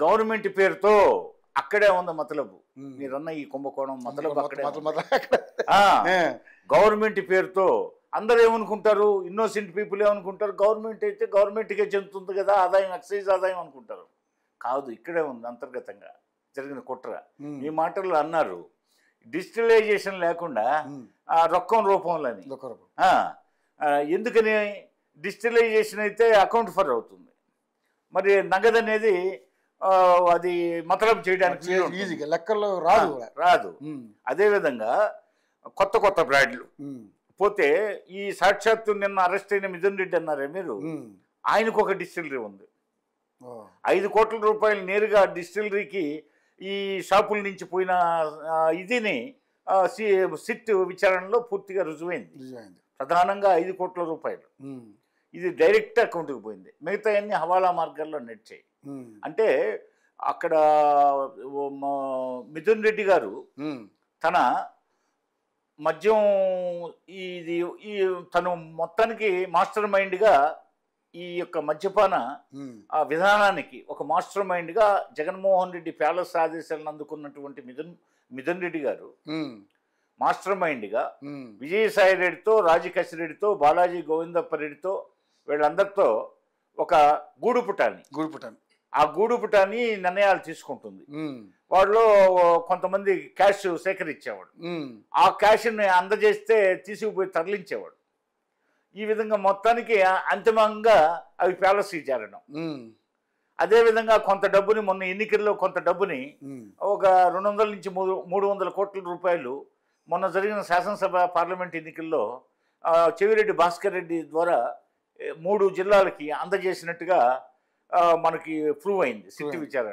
Government పేరుతో అక్కడే ఉంది మతలబు. మీరన్న ఈ కుంభకోణం మతలబు అక్కడే. గవర్నమెంట్ పేరుతో అందరూ ఏమనుకుంటారు, ఇన్నోసెంట్ పీపుల్ ఏమనుకుంటారు, గవర్నమెంట్ అయితే గవర్నమెంట్కే చెందుతుంది కదా ఆదాయం, ఎక్సైజ్ ఆదాయం అనుకుంటారు. కాదు, ఇక్కడే ఉంది అంతర్గతంగా జరిగిన కుట్ర. ఈ మాటలు అన్నారు డిజిటలైజేషన్ లేకుండా రొక్కం రూపంలోని. ఎందుకని డిజిటలైజేషన్ అయితే అకౌంట్ ఫర్ అవుతుంది, మరి నగదు అనేది అది మతలబు చేయడానికి ఈజీగా లెక్కల్లో రాదు రాదు. అదేవిధంగా కొత్త కొత్త బ్రాండ్లు పోతే ఈ సాక్షాత్తు నిన్న అరెస్ట్ అయిన మిథున్ రెడ్డి అన్నారే మీరు, ఆయనకు ఒక డిస్టిలరీ ఉంది. 5 కోట్ల రూపాయలు నేరుగా డిస్టిలరీకి ఈ షాపుల నుంచి పోయిన ఇదిని సిట్ విచారణలో పూర్తిగా రుజువైంది. ప్రధానంగా 5 కోట్ల రూపాయలు ఇది డైరెక్ట్ అకౌంట్కి పోయింది, మిగతా అన్ని హవాలా మార్గాల్లో నడిచాయి. అంటే అక్కడ మిథున్ రెడ్డి గారు తన మద్యం ఇది తను మొత్తానికి మాస్టర్ మైండ్గా ఈ యొక్క మద్యపాన విధానానికి ఒక మాస్టర్ మైండ్గా జగన్మోహన్ రెడ్డి ప్యాలెస్ ఆదేశాలను అందుకున్నటువంటి మిథున్ రెడ్డి గారు మాస్టర్ మైండ్గా విజయసాయి రెడ్డితో, రాజకేశ్ రెడ్డితో, బాలాజీ గోవిందప్పరెడ్డితో వీళ్ళందరితో ఒక గూడుపుటాన్ని ఆ గూడుపుటాన్ని నిర్ణయాలు తీసుకుంటుంది. వాళ్ళలో కొంతమంది క్యాష్ సేకరించేవాడు, ఆ క్యాష్ని అందజేస్తే తీసుకుపోయి తరలించేవాడు. ఈ విధంగా మొత్తానికి అంతిమంగా అవి ప్యాలెస్కి చేరడం. అదేవిధంగా కొంత డబ్బుని మొన్న ఎన్నికల్లో కొంత డబ్బుని ఒక 200 నుంచి 300 కోట్ల రూపాయలు మొన్న జరిగిన శాసనసభ పార్లమెంట్ ఎన్నికల్లో చెవిరెడ్డి భాస్కర్ రెడ్డి ద్వారా 3 జిల్లాలకి అందజేసినట్టుగా మనకి ప్రూవ్ అయింది సిట్ విచారణ.